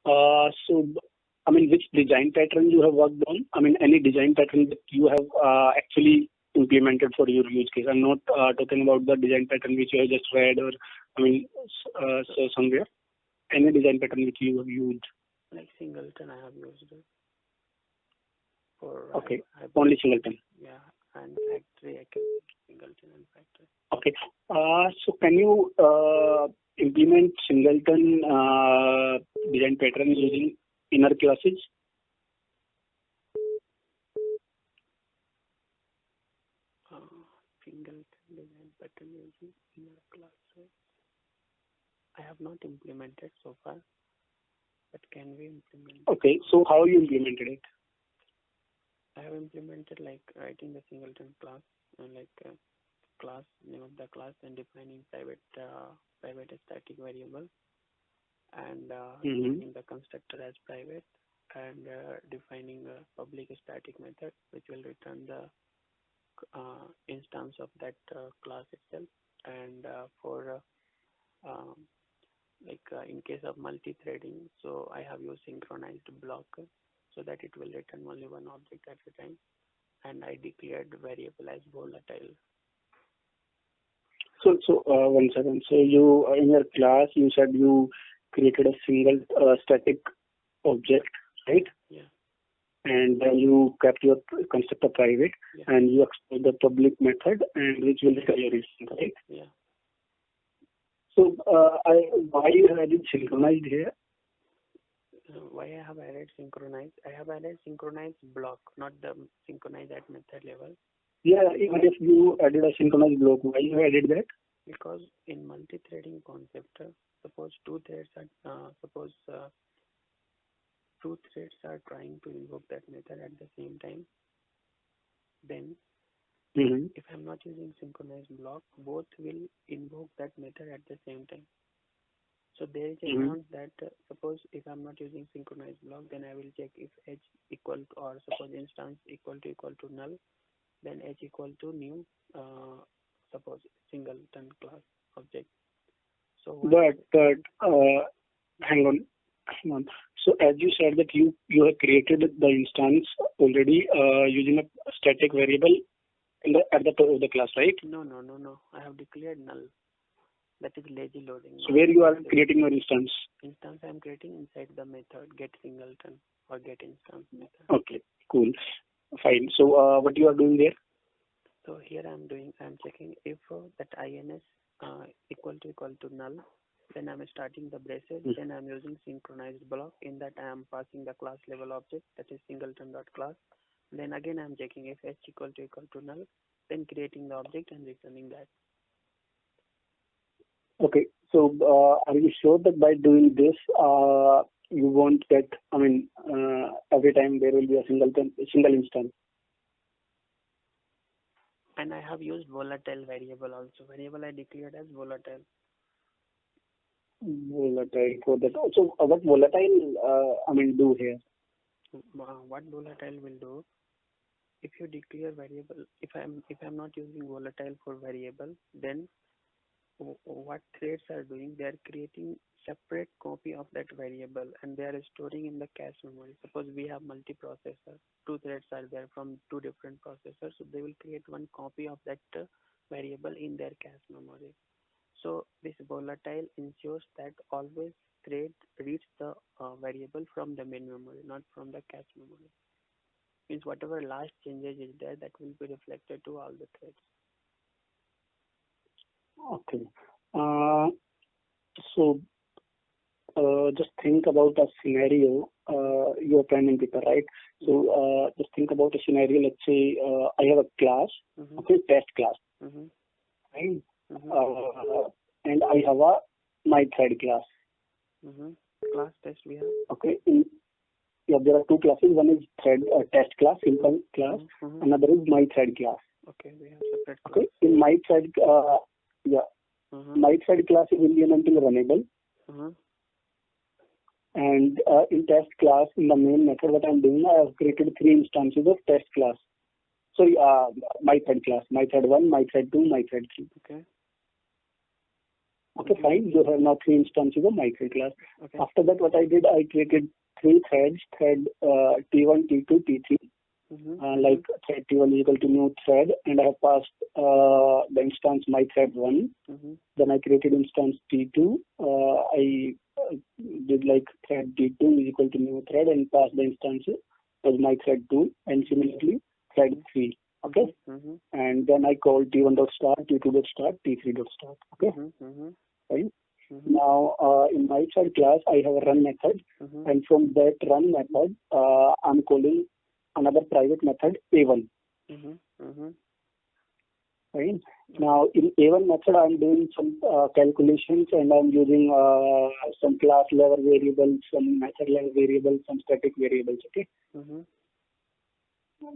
So, I mean, which design pattern you have worked on? I mean, any design pattern that you have actually implemented for your use case. I'm not talking about the design pattern which you have just read or, I mean, so somewhere. Any design pattern which you have used. Like Singleton, I have used it for. Okay, only Singleton. Yeah, and factory, I can use Singleton and factory. Okay. So can you implement Singleton design pattern using inner classes? Singleton design pattern using inner classes. I have not implemented so far, but can we implement? Okay. So how you implemented it? I have implemented like writing the Singleton class and class name of the class and defining private static variable and defining the constructor as private and defining a public static method which will return the instance of that class itself. And in case of multi-threading, so I have used synchronized block so that it will return only one object at a time, and I declared variable as volatile. So one second. So you in your class you said you created a single static object, right? Yeah. And then you kept your constructor private, yeah. and you export the public method, and which will return your instance, right? Yeah. So why you added synchronized here? Why I have added synchronized? I have added synchronized block, not the synchronized at method level. Yeah, even if you added a synchronized block, why you added that? Because in multi-threading concept, suppose two threads are trying to invoke that method at the same time, then if I'm not using synchronized block, both will invoke that method at the same time. So there is a chance that suppose if I'm not using synchronized block, then I will check if h equal to, or suppose instance equal to null, then h equal to new suppose Singleton class object. So but hang on. So as you said that you have created the instance already using a static variable at the top of the class, right? No. I have declared null. That is lazy loading. So where you are creating your instance? Instance I am creating inside the method get Singleton or get instance method. Okay, cool, fine. So what you are doing there? So here I'm checking if that ins equal to null, then I'm starting the braces, then I'm using synchronized block. In that I am passing the class level object, that is singleton.class. Then again I'm checking if h equal to null, then creating the object and returning that. Okay, so are you sure that by doing this you won't get, I mean, every time there will be a single instance? And I have used volatile variable also. Variable I declared as volatile. Volatile for that. So what volatile do here? What volatile will do? If you declare variable, if I'm not using volatile for variable, then what threads are doing? They are creating separate copy of that variable and they are storing in the cache memory. Suppose we have multi-processor, two threads are there from two different processors, so they will create one copy of that variable in their cache memory. So this volatile ensures that always thread reads the variable from the main memory, not from the cache memory. Means whatever last changes is there, that will be reflected to all the threads. Okay. So just think about a scenario. You're planning paper, right? So just think about a scenario. Let's say I have a class, okay, test class, right? And I have a my thread class. Class test we have. Okay. There are two classes. One is thread test class, simple class. Another is my thread class. Okay, we have separate class. Okay. In my thread, my thread class is implementing runnable. And in test class, in the main method, what I'm doing, I have created 3 instances of test class. Sorry, my thread class, my thread 1, my thread 2, my thread 3. Okay. Okay, fine. You have now 3 instances of my thread class. Okay. After that, what I did, I created 3 threads, thread T1, T2, T3. Like thread T1 is equal to new thread, and I have passed the instance my thread 1. Then I created instance T2. I did like thread T2 is equal to new thread and passed the instance as my thread 2, and similarly thread 3. Okay. And then I call T1 dot start, T2 dot start, T3 dot start. Okay. Fine. Now in my thread class I have a run method, and from that run method I'm calling another private method A1. Fine. Now in A1 method I'm doing some calculations, and I'm using some class level variables, some method level variables, some static variables. Okay.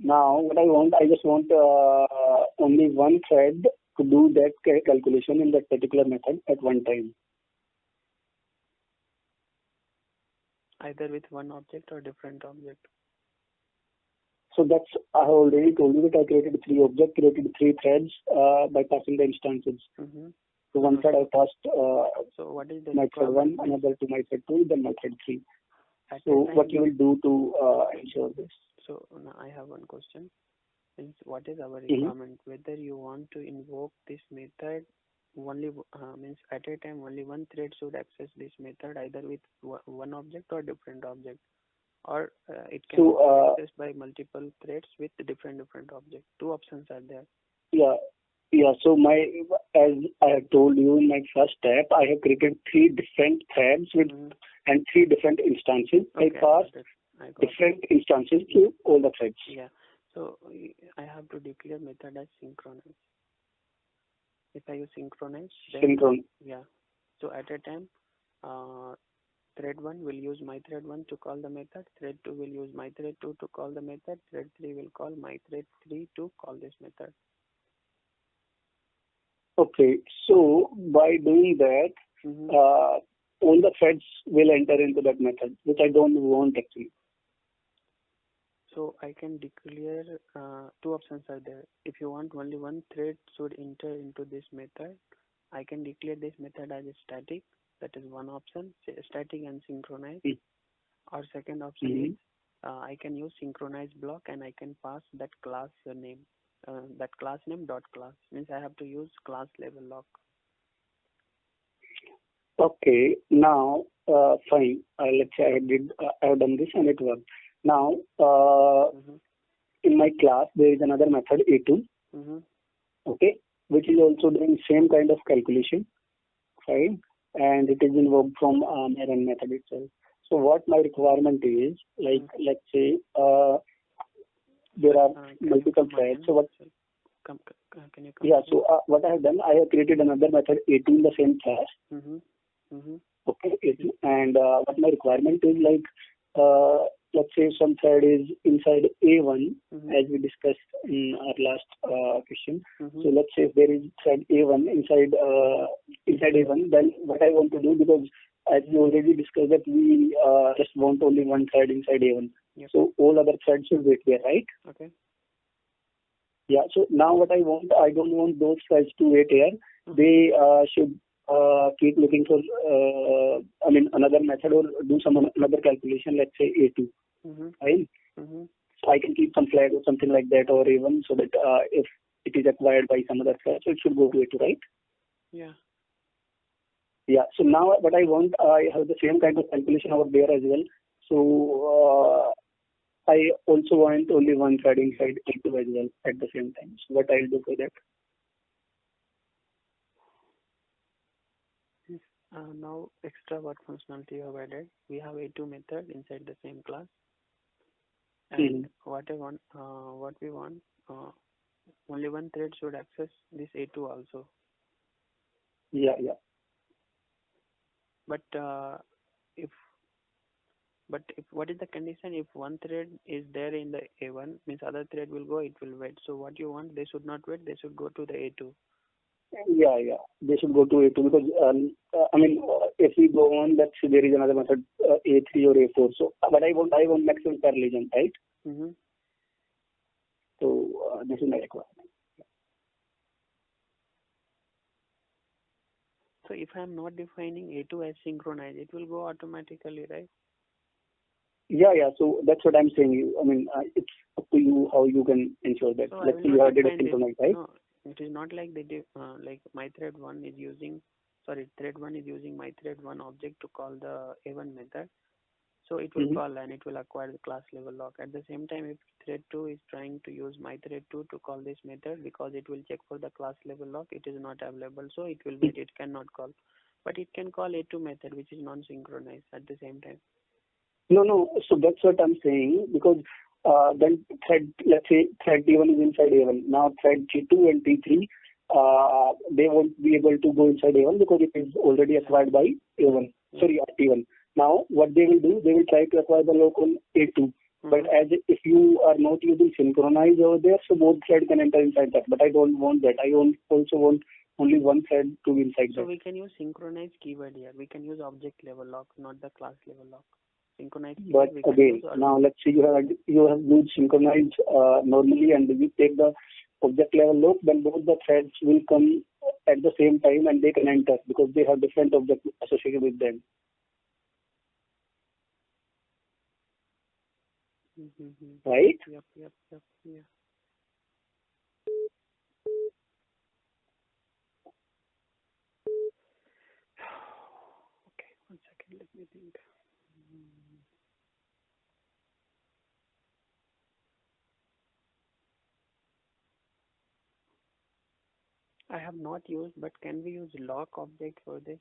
Now what I just want only one thread to do that calculation in that particular method at one time. Either with one object or different object. So that's, I have already told you that I created 3 objects, created 3 threads by passing the instances. So one thread I passed so what is the my thread 1, another to my thread 2, then my thread 3. So what you will do to ensure this? So now I have one question. Means what is our requirement? Whether you want to invoke this method only means at a time only one thread should access this method either with one object or different object, or it can be accessed by multiple threads with different objects. 2 options are there. Yeah. So as I have told you in my first step, I have created 3 different threads with and 3 different instances. Okay, I passed different instances to all the threads. Yeah. So I have to declare method as synchronize. If I use synchronize, then yeah. So at a time, thread 1 will use my thread 1 to call the method. Thread 2 will use my thread 2 to call the method. Thread 3 will call my thread 3 to call this method. Okay. So by doing that, all the threads will enter into that method, which I don't want actually. So I can declare 2 options are there. If you want only one thread should enter into this method, I can declare this method as a static. That is one option, static and synchronize. Or second option is I can use synchronize block, and I can pass that class name. That class name dot class means I have to use class level lock. Okay. Now, fine. Let's say I have done this and it worked. Now, in my class there is another method A2. Okay, which is also doing same kind of calculation. Fine, and it is invoked from my run method itself. So what my requirement is, like let's say there are multiple threads. So what? Can you come? Yeah. So what I have done, I have created another method A2 in the same class. Okay, A2, and what my requirement is, like let's say some thread is inside A1, as we discussed in our last question. So let's say if there is thread A1 inside A1, then what I want to do, because as we already discussed that we just want only one thread inside A1. Yep. So all other threads should wait there, right? Okay. Yeah. So now what I want, I don't want those threads to wait here. They should keep looking for another method or do some another calculation. Let's say A2. Right? So I can keep some flag or something like that, or even so that if it is acquired by some other thread, so it should go to A2, right? Yeah. Yeah. So now what I want, I have the same kind of calculation over there as well. So I also want only one thread inside A2 as well at the same time. So what I'll do for that? Now extra what functionality you have added. We have A2 method inside the same class. And what we want, only one thread should access this A2 also. Yeah. But if what is the condition? If one thread is there in the A1, means other thread will go, it will wait. So what you want, they should not wait, they should go to the A2. Yeah. They should go to A2 because if we go on, let's say there is another method A3 or A4. So, but I want maximum parallelism, right? So this is my requirement. So if I'm not defining A2 as synchronize, it will go automatically, right? Yeah. So that's what I'm saying. I mean, it's up to you how you can ensure that. So I Let's will say you not have did a define this. synchronize, right? No, it is not like like my thread one is using, sorry, thread one is using my thread one object to call the A1 method. So it will Mm-hmm. call and it will acquire the class level lock. At the same time, if thread 2 is trying to use my thread 2 to call this method because it will check for the class level lock, it is not available. So it will wait, it cannot call. But it can call A2 method, which is non-synchronized at the same time. No. So that's what I'm saying because then thread, let's say thread T1 is inside A1. Now thread T2 and T3, they won't be able to go inside A1 because it is already acquired by A1. Sorry, T1. Now what they will do, they will try to acquire the lock on A2. But as if you are not using synchronize over there, so both threads can enter inside that. But I don't want that. I also want only one thread to be inside that. So we can use synchronize keyword here. We can use object level lock, not the class level lock. Synchronize keyword. But again, now let's say you have used synchronize normally, and you take the object level lock, then both the threads will come at the same time and they can enter because they have different objects associated with them. Right? Yep. Yeah. Okay, 1 second, let me think. I have not used, but can we use lock object for this?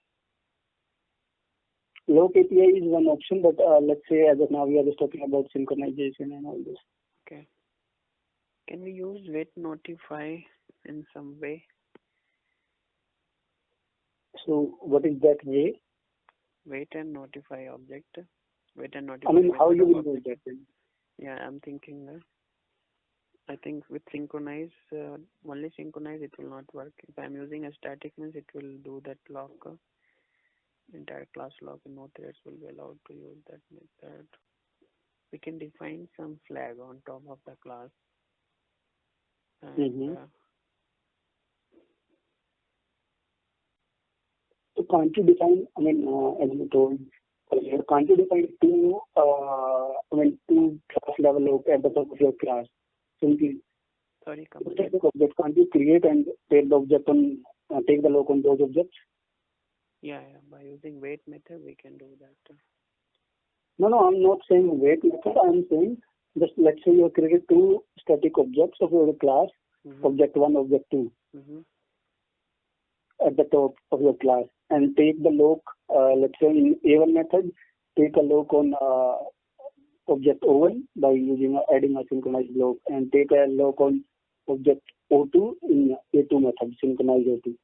Lock API is one option, but let's say as of now we are just talking about synchronization and all this. Okay. Can we use wait notify in some way? So what is that way? Wait and notify object. Wait and notify. I mean, how you will object. do that then? Yeah, I'm thinking that. I think with synchronize, only synchronize it will not work. If I'm using a static means it will do that lock. Entire class lock, no threads will be allowed to use that method. We can define some flag on top of the class. And so can't you define, I mean, as you told earlier, can't you define two class level lock at the top of your class? Simply, sorry, take the object, can't you create and take the object on, take the lock on those objects? Yeah, by using wait method we can do that. No, I'm not saying wait method. I'm saying just let's say you have created two static objects of your class, object 1, object 2, at the top of your class, and take the lock, let's say in A1 method, take a lock on object O1 by adding a synchronized lock, and take a lock on object O2 in A2 method, synchronize O2.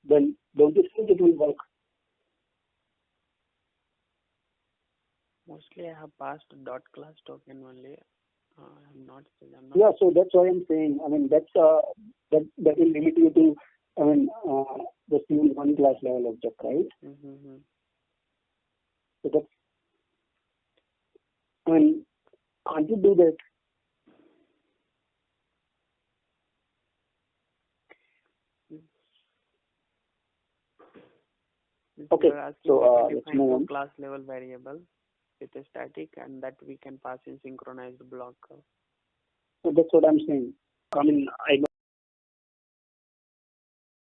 Then don't you think it will work? Mostly I have passed dot class token only. I'm not. Yeah, so that's why I'm saying. I mean, that will limit you to, I mean, just use one class level object, right? So that's, I mean, can't you do that? Okay, so let's move on. Class level variable with a static, and that we can pass in synchronized block. So that's what I'm saying. I mean, I